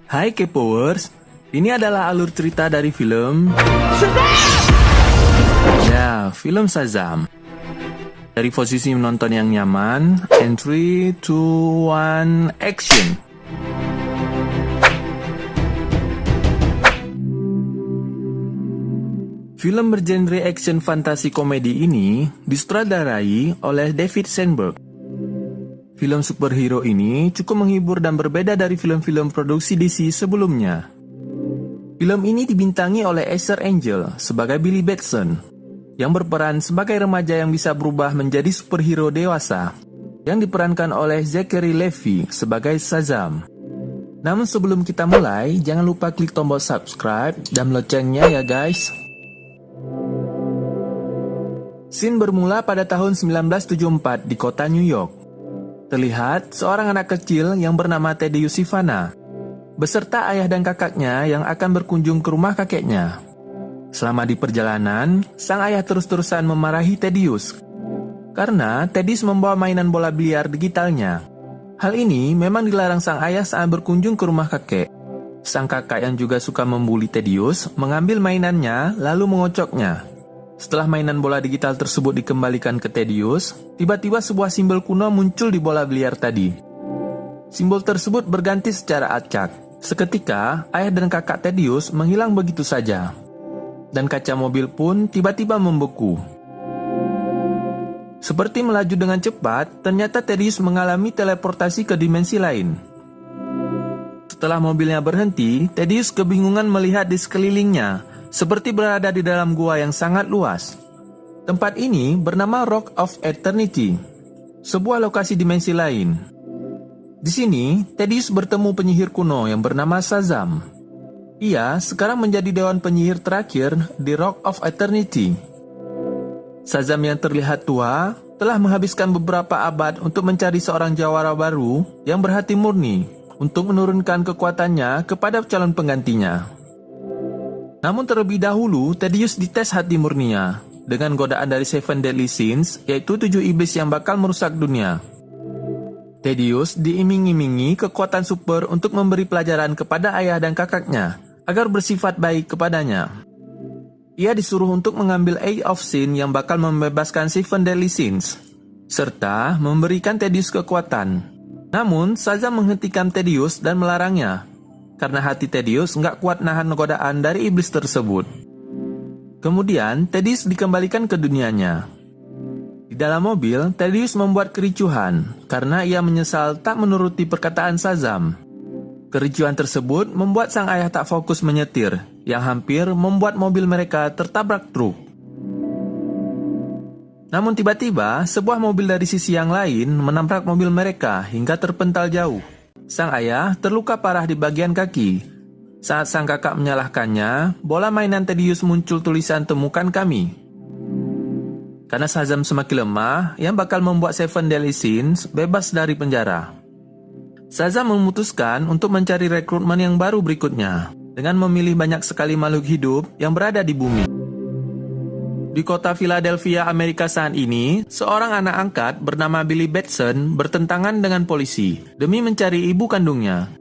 Hai K-Powers, ini adalah alur cerita dari film film Shazam. Dari posisi menonton yang nyaman, and 3, 2, 1, action! Film bergenre action fantasi komedi ini disutradarai oleh David Sandberg. Film superhero ini cukup menghibur dan berbeda dari film-film produksi DC sebelumnya. Film ini dibintangi oleh Asher Angel sebagai Billy Batson, yang berperan sebagai remaja yang bisa berubah menjadi superhero dewasa, yang diperankan oleh Zachary Levi sebagai Shazam. Namun sebelum kita mulai, jangan lupa klik tombol subscribe dan loncengnya ya guys. Scene bermula pada tahun 1974 di kota New York. Terlihat seorang anak kecil yang bernama Teddy Yusifana, beserta ayah dan kakaknya yang akan berkunjung ke rumah kakeknya. Selama di perjalanan, sang ayah terus-terusan memarahi Tedious karena Tedious membawa mainan bola biliar digitalnya. Hal ini memang dilarang sang ayah saat berkunjung ke rumah kakek. Sang kakak yang juga suka membuli Tedious mengambil mainannya lalu mengocoknya. Setelah mainan bola digital tersebut dikembalikan ke Tedious, tiba-tiba sebuah simbol kuno muncul di bola biliar tadi. Simbol tersebut berganti secara acak. Seketika, ayah dan kakak Tedious menghilang begitu saja. Dan kaca mobil pun tiba-tiba membeku. Seperti melaju dengan cepat, ternyata Tedious mengalami teleportasi ke dimensi lain. Setelah mobilnya berhenti, Tedious kebingungan melihat di sekelilingnya, seperti berada di dalam gua yang sangat luas. Tempat ini bernama Rock of Eternity, sebuah lokasi dimensi lain. Di sini, Tedious bertemu penyihir kuno yang bernama Shazam. Ia sekarang menjadi dewan penyihir terakhir di Rock of Eternity. Shazam yang terlihat tua telah menghabiskan beberapa abad untuk mencari seorang jawara baru yang berhati murni untuk menurunkan kekuatannya kepada calon penggantinya. Namun terlebih dahulu, Tedious dites hati murninya dengan godaan dari Seven Deadly Sins, yaitu 7 iblis yang bakal merusak dunia. Tedious diiming-imingi kekuatan super untuk memberi pelajaran kepada ayah dan kakaknya agar bersifat baik kepadanya. Ia disuruh untuk mengambil Eye of Sin yang bakal membebaskan Seven Deadly Sins, serta memberikan Tedious kekuatan. Namun, Shazam menghentikan Tedious dan melarangnya, karena hati Tedious nggak kuat nahan godaan dari iblis tersebut. Kemudian, Tedious dikembalikan ke dunianya. Di dalam mobil, Tedious membuat kericuhan karena ia menyesal tak menuruti perkataan Shazam. Kericuhan tersebut membuat sang ayah tak fokus menyetir, yang hampir membuat mobil mereka tertabrak truk. Namun tiba-tiba, sebuah mobil dari sisi yang lain menabrak mobil mereka hingga terpental jauh. Sang ayah terluka parah di bagian kaki. Saat sang kakak menyalahkannya, bola mainan Tedious muncul tulisan "Temukan Kami". Karena Shazam semakin lemah, yang bakal membuat Seven Deadly Sins bebas dari penjara. Shazam memutuskan untuk mencari rekrutmen yang baru berikutnya, dengan memilih banyak sekali makhluk hidup yang berada di bumi. Di kota Philadelphia, Amerika saat ini, seorang anak angkat bernama Billy Batson bertentangan dengan polisi demi mencari ibu kandungnya.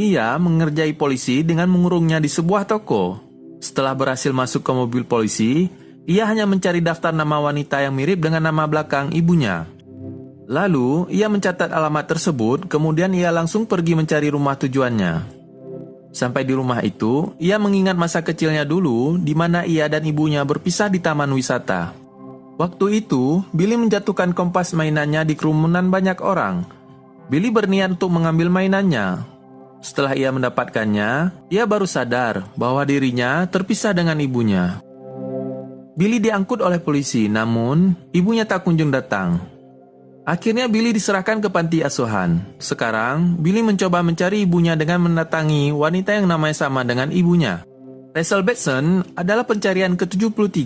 Ia mengerjai polisi dengan mengurungnya di sebuah toko. Setelah berhasil masuk ke mobil polisi, ia hanya mencari daftar nama wanita yang mirip dengan nama belakang ibunya. Lalu, ia mencatat alamat tersebut, kemudian ia langsung pergi mencari rumah tujuannya. Sampai di rumah itu, ia mengingat masa kecilnya dulu di mana ia dan ibunya berpisah di taman wisata. Waktu itu, Billy menjatuhkan kompas mainannya di kerumunan banyak orang. Billy berniat untuk mengambil mainannya. Setelah ia mendapatkannya, ia baru sadar bahwa dirinya terpisah dengan ibunya. Billy diangkut oleh polisi, namun ibunya tak kunjung datang. Akhirnya Billy diserahkan ke panti asuhan. Sekarang, Billy mencoba mencari ibunya dengan mendatangi wanita yang namanya sama dengan ibunya. Rachel Batson adalah pencarian ke-73.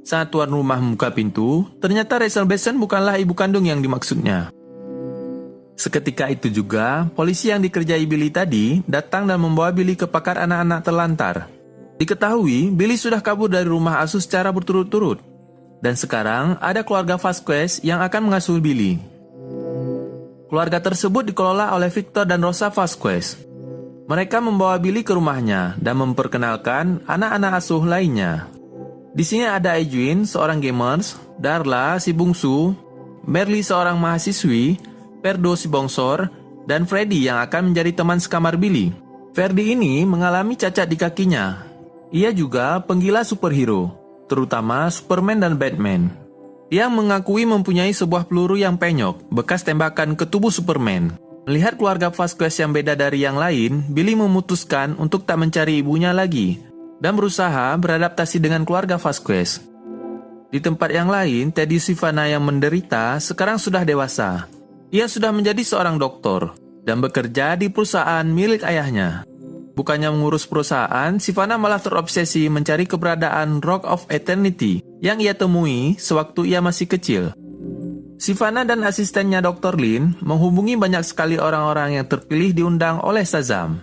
Saat tuan rumah membuka pintu, ternyata Rachel Batson bukanlah ibu kandung yang dimaksudnya. Seketika itu juga, polisi yang dikerjai Billy tadi datang dan membawa Billy ke pakar anak-anak terlantar. Diketahui, Billy sudah kabur dari rumah asuh secara berturut-turut. Dan sekarang ada keluarga Vasquez yang akan mengasuh Billy. Keluarga tersebut dikelola oleh Victor dan Rosa Vasquez. Mereka membawa Billy ke rumahnya dan memperkenalkan anak-anak asuh lainnya. Di sini ada Edwin, seorang gamers, Darla, si bungsu, Merly, seorang mahasiswi, Ferdo, si bongsor, dan Freddy yang akan menjadi teman sekamar Billy. Ferdy ini mengalami cacat di kakinya. Ia juga penggila superhero, terutama Superman dan Batman. Ia mengakui mempunyai sebuah peluru yang penyok, bekas tembakan ke tubuh Superman. Melihat keluarga Vasquez yang beda dari yang lain, Billy memutuskan untuk tak mencari ibunya lagi dan berusaha beradaptasi dengan keluarga Vasquez. Di tempat yang lain, Teddy Sivana yang menderita sekarang sudah dewasa. Ia sudah menjadi seorang dokter dan bekerja di perusahaan milik ayahnya. Bukannya mengurus perusahaan, Sivana malah terobsesi mencari keberadaan Rock of Eternity yang ia temui sewaktu ia masih kecil. Sivana dan asistennya Dr. Lin menghubungi banyak sekali orang-orang yang terpilih diundang oleh Shazam.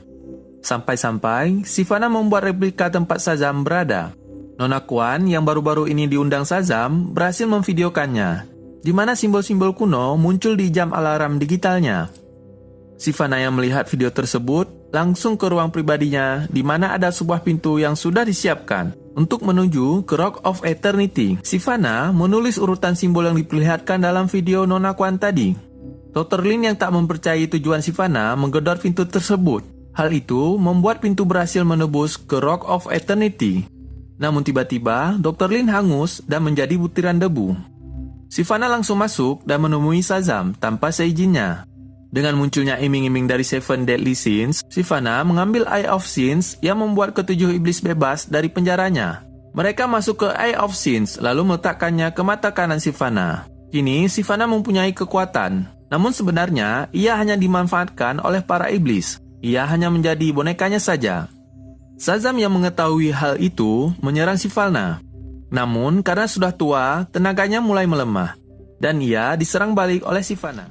Sampai-sampai Sivana membuat replika tempat Shazam berada. Nona Kwan yang baru-baru ini diundang Shazam berhasil memvideokannya, di mana simbol-simbol kuno muncul di jam alarm digitalnya. Sivana yang melihat video tersebut langsung ke ruang pribadinya di mana ada sebuah pintu yang sudah disiapkan untuk menuju ke Rock of Eternity. Sivana menulis urutan simbol yang diperlihatkan dalam video Nona Kwan tadi. Dr. Lin yang tak mempercayai tujuan Sivana menggedor pintu tersebut. Hal itu membuat pintu berhasil menembus ke Rock of Eternity. Namun tiba-tiba Dr. Lin hangus dan menjadi butiran debu. Sivana langsung masuk dan menemui Shazam tanpa seizinnya. Dengan munculnya iming-iming dari Seven Deadly Sins, Sivana mengambil Eye of Sins yang membuat ketujuh iblis bebas dari penjaranya. Mereka masuk ke Eye of Sins lalu meletakkannya ke mata kanan Sivana. Kini Sivana mempunyai kekuatan, namun sebenarnya ia hanya dimanfaatkan oleh para iblis. Ia hanya menjadi bonekanya saja. Shazam yang mengetahui hal itu menyerang Sivana. Namun karena sudah tua, tenaganya mulai melemah dan ia diserang balik oleh Sivana.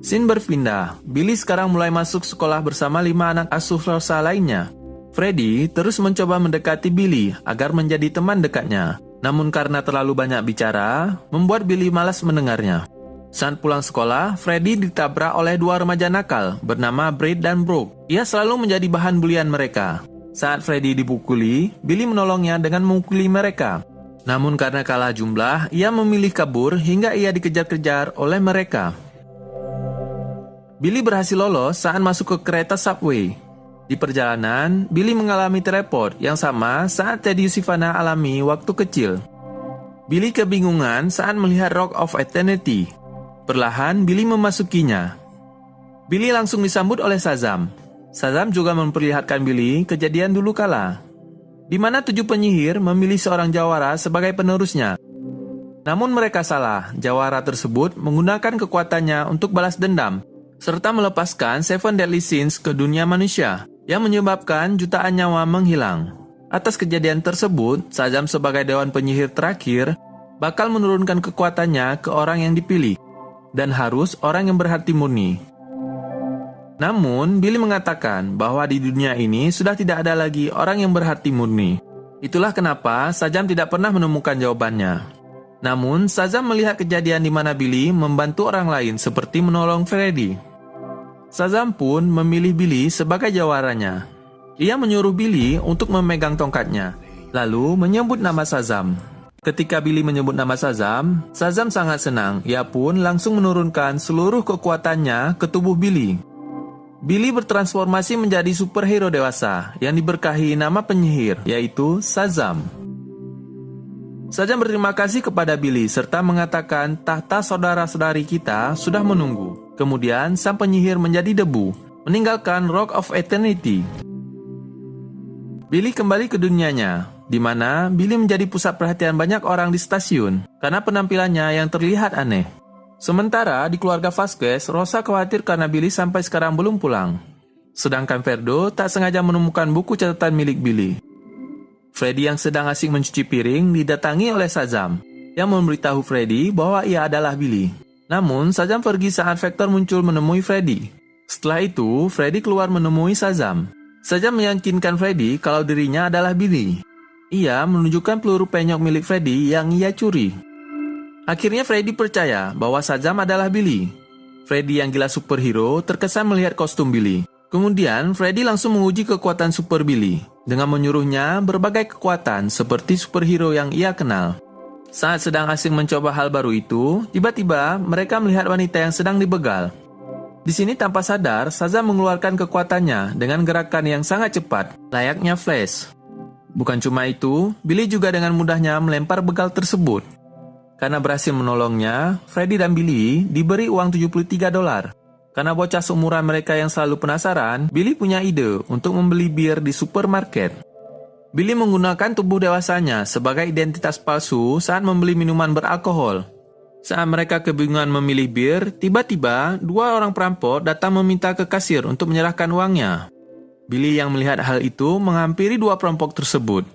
Scene berpindah, Billy sekarang mulai masuk sekolah bersama 5 anak asuh Rosa lainnya. Freddy terus mencoba mendekati Billy agar menjadi teman dekatnya. Namun karena terlalu banyak bicara, membuat Billy malas mendengarnya. Saat pulang sekolah, Freddy ditabrak oleh 2 remaja nakal bernama Brad dan Brooke. Ia selalu menjadi bahan bulian mereka. Saat Freddy dipukuli, Billy menolongnya dengan memukuli mereka. Namun karena kalah jumlah, ia memilih kabur hingga ia dikejar-kejar oleh mereka. Billy berhasil lolos saat masuk ke kereta subway. Di perjalanan, Billy mengalami teleport yang sama saat Teddy Sivana alami waktu kecil. Billy kebingungan saat melihat Rock of Eternity. Perlahan, Billy memasukinya. Billy langsung disambut oleh Shazam. Shazam juga memperlihatkan Billy kejadian dulu kala, di mana 7 penyihir memilih seorang jawara sebagai penerusnya. Namun mereka salah, jawara tersebut menggunakan kekuatannya untuk balas dendam, serta melepaskan Seven Deadly Sins ke dunia manusia, yang menyebabkan jutaan nyawa menghilang. Atas kejadian tersebut, Shazam sebagai dewan penyihir terakhir, bakal menurunkan kekuatannya ke orang yang dipilih, dan harus orang yang berhati murni. Namun, Billy mengatakan bahwa di dunia ini sudah tidak ada lagi orang yang berhati murni. Itulah kenapa Shazam tidak pernah menemukan jawabannya. Namun, Shazam melihat kejadian di mana Billy membantu orang lain seperti menolong Freddy. Shazam pun memilih Billy sebagai jawaranya. Ia menyuruh Billy untuk memegang tongkatnya, lalu menyebut nama Shazam. Ketika Billy menyebut nama Shazam, Shazam sangat senang. Ia pun langsung menurunkan seluruh kekuatannya ke tubuh Billy. Billy bertransformasi menjadi superhero dewasa yang diberkahi nama penyihir, yaitu Shazam. Shazam berterima kasih kepada Billy serta mengatakan tahta saudara-saudari kita sudah menunggu. Kemudian sang penyihir menjadi debu, meninggalkan Rock of Eternity. Billy kembali ke dunianya, di mana Billy menjadi pusat perhatian banyak orang di stasiun karena penampilannya yang terlihat aneh. Sementara di keluarga Vasquez, Rosa khawatir karena Billy sampai sekarang belum pulang. Sedangkan Ferdo tak sengaja menemukan buku catatan milik Billy. Freddy yang sedang asik mencuci piring didatangi oleh Shazam, yang memberitahu Freddy bahwa ia adalah Billy. Namun, Shazam pergi saat Vector muncul menemui Freddy. Setelah itu, Freddy keluar menemui Shazam. Shazam meyakinkan Freddy kalau dirinya adalah Billy. Ia menunjukkan peluru penyok milik Freddy yang ia curi. Akhirnya Freddy percaya bahwa Shazam adalah Billy. Freddy yang gila superhero terkesan melihat kostum Billy. Kemudian Freddy langsung menguji kekuatan super Billy dengan menyuruhnya berbagai kekuatan seperti superhero yang ia kenal. Saat sedang asing mencoba hal baru itu, tiba-tiba mereka melihat wanita yang sedang dibegal. Di sini tanpa sadar, Shazam mengeluarkan kekuatannya dengan gerakan yang sangat cepat, layaknya Flash. Bukan cuma itu, Billy juga dengan mudahnya melempar begal tersebut. Karena berhasil menolongnya, Freddy dan Billy diberi uang $73. Karena bocah seumuran mereka yang selalu penasaran, Billy punya ide untuk membeli bir di supermarket. Billy menggunakan tubuh dewasanya sebagai identitas palsu saat membeli minuman beralkohol. Saat mereka kebingungan memilih bir, tiba-tiba 2 orang perampok datang meminta ke kasir untuk menyerahkan uangnya. Billy yang melihat hal itu menghampiri 2 perampok tersebut.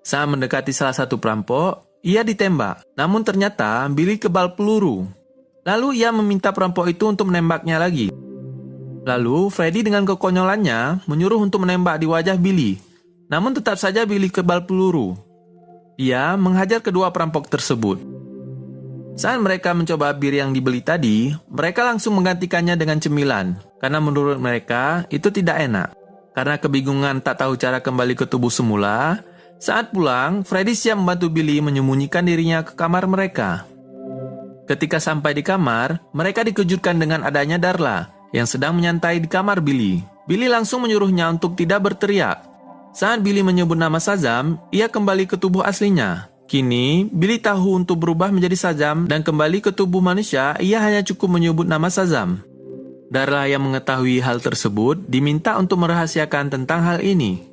Saat mendekati salah satu perampok, ia ditembak, namun ternyata Billy kebal peluru. Lalu ia meminta perampok itu untuk menembaknya lagi. Lalu Freddy dengan kekonyolannya menyuruh untuk menembak di wajah Billy. Namun tetap saja Billy kebal peluru. Ia menghajar kedua perampok tersebut. Saat mereka mencoba bir yang dibeli tadi, mereka langsung menggantikannya dengan cemilan. Karena menurut mereka itu tidak enak. Karena kebingungan tak tahu cara kembali ke tubuh semula, saat pulang, Freddy siap membantu Billy menyembunyikan dirinya ke kamar mereka. Ketika sampai di kamar, mereka dikejutkan dengan adanya Darla yang sedang menyantai di kamar Billy. Billy langsung menyuruhnya untuk tidak berteriak. Saat Billy menyebut nama Shazam, ia kembali ke tubuh aslinya. Kini, Billy tahu untuk berubah menjadi Shazam dan kembali ke tubuh manusia, ia hanya cukup menyebut nama Shazam. Darla yang mengetahui hal tersebut diminta untuk merahasiakan tentang hal ini.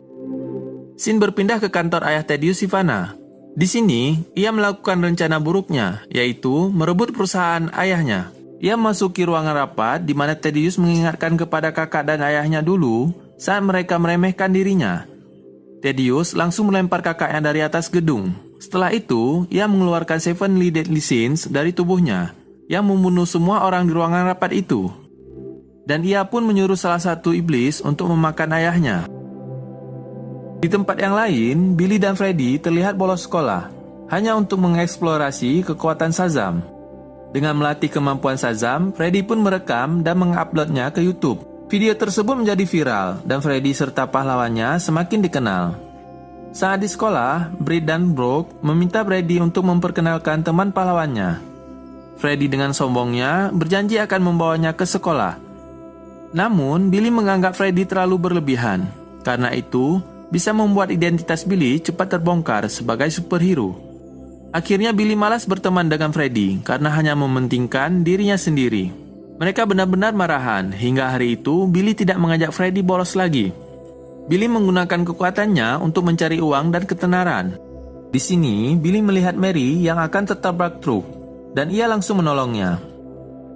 Scene berpindah ke kantor ayah Thaddeus Sivana. Di sini, ia melakukan rencana buruknya, yaitu merebut perusahaan ayahnya. Ia memasuki ruangan rapat di mana Thaddeus mengingatkan kepada kakak dan ayahnya dulu saat mereka meremehkan dirinya. Thaddeus langsung melempar kakaknya dari atas gedung. Setelah itu, ia mengeluarkan Seven Deadly Sins dari tubuhnya, yang membunuh semua orang di ruangan rapat itu. Dan ia pun menyuruh salah satu iblis untuk memakan ayahnya. Di tempat yang lain, Billy dan Freddy terlihat bolos sekolah, hanya untuk mengeksplorasi kekuatan Shazam. Dengan melatih kemampuan Shazam, Freddy pun merekam dan menguploadnya ke YouTube. Video tersebut menjadi viral, dan Freddy serta pahlawannya semakin dikenal. Saat di sekolah, Britt dan Brooke meminta Freddy untuk memperkenalkan teman pahlawannya. Freddy dengan sombongnya berjanji akan membawanya ke sekolah. Namun, Billy menganggap Freddy terlalu berlebihan. Karena itu, bisa membuat identitas Billy cepat terbongkar sebagai superhero. Akhirnya Billy malas berteman dengan Freddy karena hanya mementingkan dirinya sendiri. Mereka benar-benar marahan hingga hari itu Billy tidak mengajak Freddy bolos lagi. Billy menggunakan kekuatannya untuk mencari uang dan ketenaran. Di sini Billy melihat Mary yang akan tertabrak truk dan ia langsung menolongnya.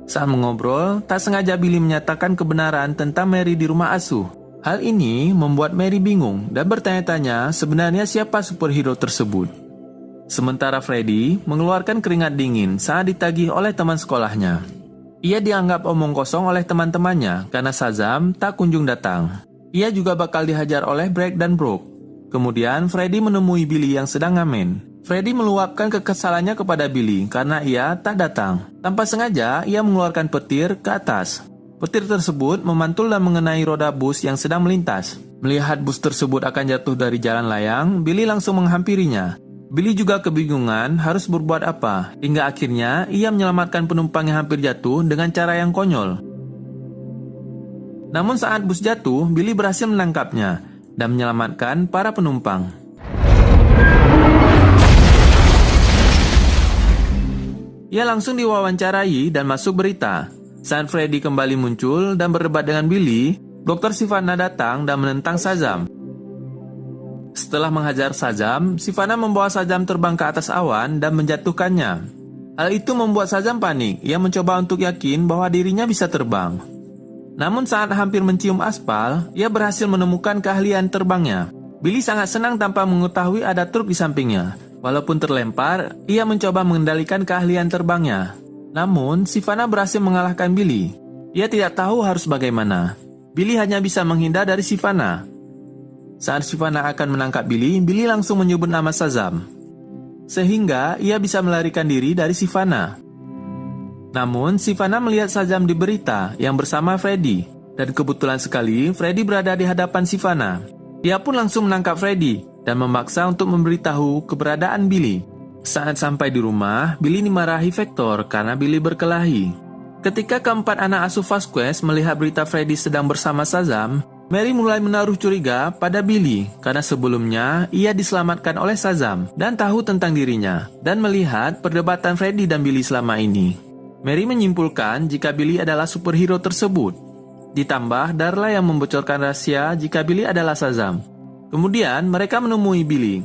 Saat mengobrol, tak sengaja Billy menyatakan kebenaran tentang Mary di rumah asuh. Hal ini membuat Mary bingung dan bertanya-tanya sebenarnya siapa superhero tersebut. Sementara Freddy mengeluarkan keringat dingin saat ditagih oleh teman sekolahnya. Ia dianggap omong kosong oleh teman-temannya karena Shazam tak kunjung datang. Ia juga bakal dihajar oleh Britt dan Brooke. Kemudian Freddy menemui Billy yang sedang ngamen. Freddy meluapkan kekesalannya kepada Billy karena ia tak datang. Tanpa sengaja, ia mengeluarkan petir ke atas. Petir tersebut memantul dan mengenai roda bus yang sedang melintas. Melihat bus tersebut akan jatuh dari jalan layang, Billy langsung menghampirinya. Billy juga kebingungan harus berbuat apa, hingga akhirnya ia menyelamatkan penumpang yang hampir jatuh dengan cara yang konyol. Namun saat bus jatuh, Billy berhasil menangkapnya dan menyelamatkan para penumpang. Ia langsung diwawancarai dan masuk berita. Saat Freddy kembali muncul dan berdebat dengan Billy, Dr. Sivana datang dan menentang Shazam. Setelah menghajar Shazam, Sivana membawa Shazam terbang ke atas awan dan menjatuhkannya. Hal itu membuat Shazam panik. Ia mencoba untuk yakin bahwa dirinya bisa terbang. Namun saat hampir mencium aspal, ia berhasil menemukan keahlian terbangnya. Billy sangat senang tanpa mengetahui ada truk di sampingnya. Walaupun terlempar, ia mencoba mengendalikan keahlian terbangnya. Namun, Sivana berhasil mengalahkan Billy. Ia tidak tahu harus bagaimana. Billy hanya bisa menghindar dari Sivana. Saat Sivana akan menangkap Billy, Billy langsung menyebut nama Shazam. sehingga ia bisa melarikan diri dari Sivana. Namun, Sivana melihat Shazam di berita yang bersama Freddy, dan kebetulan sekali Freddy berada di hadapan Sivana. Ia pun langsung menangkap Freddy dan memaksa untuk memberitahu keberadaan Billy. Saat sampai di rumah, Billy dimarahi Vector karena Billy berkelahi. Ketika keempat anak asuh Vasquez melihat berita Freddy sedang bersama Shazam, Mary mulai menaruh curiga pada Billy karena sebelumnya ia diselamatkan oleh Shazam dan tahu tentang dirinya dan melihat perdebatan Freddy dan Billy selama ini. Mary menyimpulkan jika Billy adalah superhero tersebut. Ditambah Darla yang membocorkan rahasia jika Billy adalah Shazam. Kemudian mereka menemui Billy.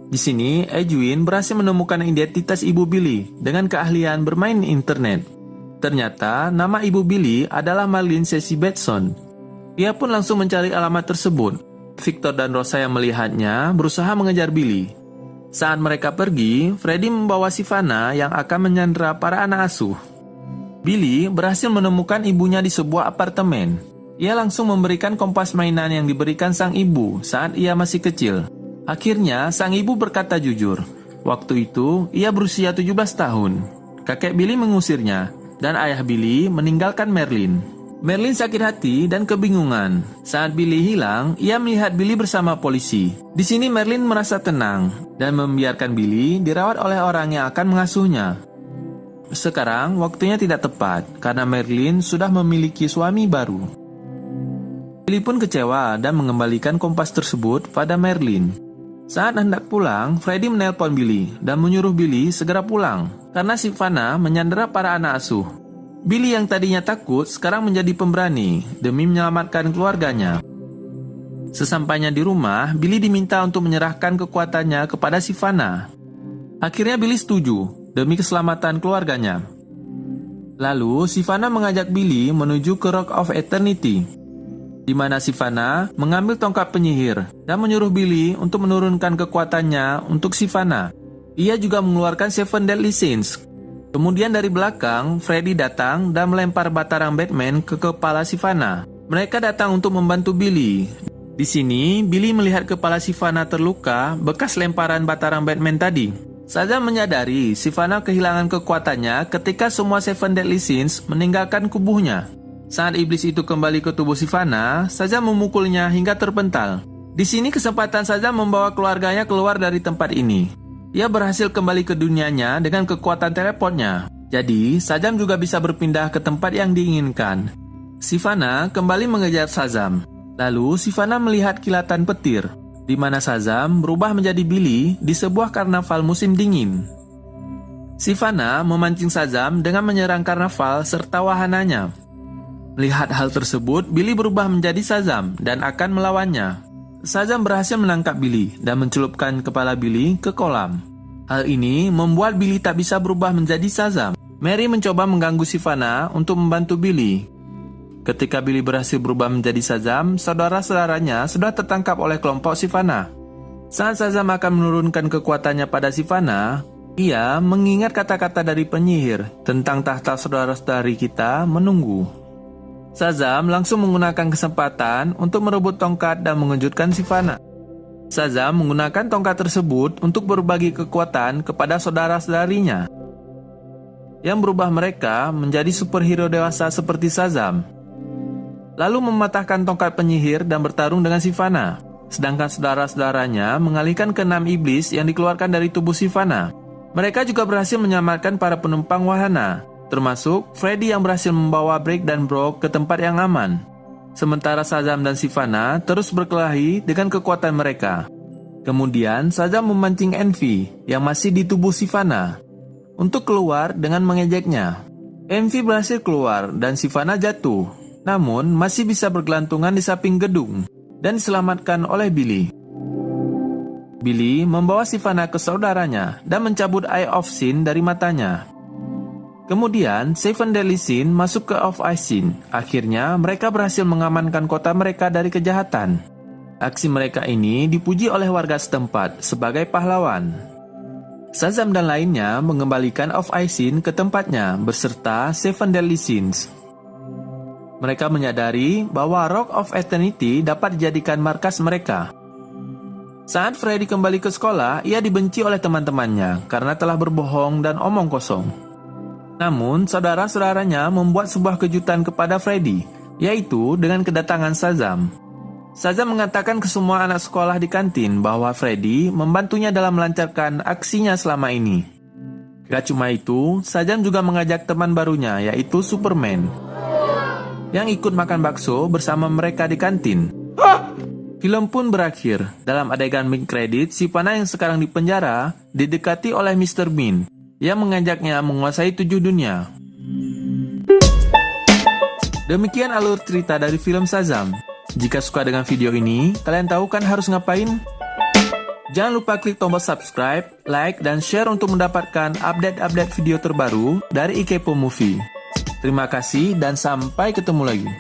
Di sini, Edwin berhasil menemukan identitas ibu Billy dengan keahlian bermain internet. Ternyata nama ibu Billy adalah Marlene Ceci Batson. Ia pun langsung mencari alamat tersebut. Victor dan Rosa yang melihatnya berusaha mengejar Billy. Saat mereka pergi, Freddy membawa Sivana yang akan menyandera para anak asuh. Billy berhasil menemukan ibunya di sebuah apartemen. Ia langsung memberikan kompas mainan yang diberikan sang ibu saat ia masih kecil. Akhirnya, sang ibu berkata jujur. Waktu itu, ia berusia 17 tahun. Kakek Billy mengusirnya, dan ayah Billy meninggalkan Merlin. Merlin sakit hati dan kebingungan. Saat Billy hilang, ia melihat Billy bersama polisi. Di sini Merlin merasa tenang, dan membiarkan Billy dirawat oleh orang yang akan mengasuhnya. Sekarang waktunya tidak tepat karena Merlin sudah memiliki suami baru. Billy pun kecewa dan mengembalikan kompas tersebut pada Merlin. Saat hendak pulang, Freddy menelpon Billy dan menyuruh Billy segera pulang karena Sivana menyandera para anak asuh. Billy yang tadinya takut sekarang menjadi pemberani demi menyelamatkan keluarganya. Sesampainya di rumah, Billy diminta untuk menyerahkan kekuatannya kepada Sivana. Akhirnya Billy setuju demi keselamatan keluarganya. Lalu, Sivana mengajak Billy menuju ke Rock of Eternity, di mana Sivana mengambil tongkat penyihir dan menyuruh Billy untuk menurunkan kekuatannya untuk Sivana. Ia juga mengeluarkan Seven Deadly Sins. Kemudian dari belakang, Freddy datang dan melempar batarang Batman ke kepala Sivana. Mereka datang untuk membantu Billy. Di sini, Billy melihat kepala Sivana terluka bekas lemparan batarang Batman tadi. Shazam menyadari Sivana kehilangan kekuatannya ketika semua Seven Deadly Sins meninggalkan kubuhnya. Saat iblis itu kembali ke tubuh Sivana, Shazam memukulnya hingga terpental. Di sini kesempatan Shazam membawa keluarganya keluar dari tempat ini. Ia berhasil kembali ke dunianya dengan kekuatan teleportnya. Jadi, Shazam juga bisa berpindah ke tempat yang diinginkan. Sivana kembali mengejar Shazam. Lalu, Sivana melihat kilatan petir, di mana Shazam berubah menjadi Billy di sebuah karnaval musim dingin. Sivana memancing Shazam dengan menyerang karnaval serta wahananya. Melihat hal tersebut, Billy berubah menjadi Shazam dan akan melawannya. Shazam berhasil menangkap Billy dan mencelupkan kepala Billy ke kolam. Hal ini membuat Billy tak bisa berubah menjadi Shazam. Mary mencoba mengganggu Sivana untuk membantu Billy. Ketika Billy berhasil berubah menjadi Shazam, saudara-saudaranya sudah tertangkap oleh kelompok Sivana. Saat Shazam akan menurunkan kekuatannya pada Sivana, ia mengingat kata-kata dari penyihir tentang tahta saudara-saudari kita menunggu. Shazam langsung menggunakan kesempatan untuk merebut tongkat dan mengejutkan Sivana. Shazam menggunakan tongkat tersebut untuk berbagi kekuatan kepada saudara-saudarinya, yang berubah mereka menjadi superhero dewasa seperti Shazam. Lalu mematahkan tongkat penyihir dan bertarung dengan Sivana. Sedangkan saudara-saudaranya mengalihkan ke-6 iblis yang dikeluarkan dari tubuh Sivana. Mereka juga berhasil menyelamatkan para penumpang wahana, termasuk Freddy yang berhasil membawa Brick dan Brock ke tempat yang aman. Sementara Shazam dan Sivana terus berkelahi dengan kekuatan mereka. Kemudian Shazam memancing Envy yang masih di tubuh Sivana untuk keluar dengan mengejeknya. Envy berhasil keluar dan Sivana jatuh, namun masih bisa bergelantungan di samping gedung dan diselamatkan oleh Billy. Billy membawa Sivana ke saudaranya dan mencabut Eye of Sin dari matanya. Kemudian Seven Deadly Sins masuk ke Of Ice Sin. Akhirnya mereka berhasil mengamankan kota mereka dari kejahatan. Aksi mereka ini dipuji oleh warga setempat sebagai pahlawan. Shazam dan lainnya mengembalikan Of Ice Sin ke tempatnya beserta Seven Deadly Sins. Mereka menyadari bahwa Rock of Eternity dapat dijadikan markas mereka. Saat Freddy kembali ke sekolah, ia dibenci oleh teman-temannya karena telah berbohong dan omong kosong. Namun, saudara-saudaranya membuat sebuah kejutan kepada Freddy, yaitu dengan kedatangan Shazam. Shazam mengatakan ke semua anak sekolah di kantin bahwa Freddy membantunya dalam melancarkan aksinya selama ini. Gak cuma itu, Shazam juga mengajak teman barunya, yaitu Superman, yang ikut makan bakso bersama mereka di kantin. Film pun berakhir. Dalam adegan mid credit, si panah yang sekarang di penjara didekati oleh Mr. Bean yang mengajaknya menguasai 7 dunia. Demikian alur cerita dari film Shazam. Jika suka dengan video ini, kalian tahu kan harus ngapain? Jangan lupa klik tombol subscribe, like, dan share untuk mendapatkan update-update video terbaru dari Ikepo Movie. Terima kasih dan sampai ketemu lagi.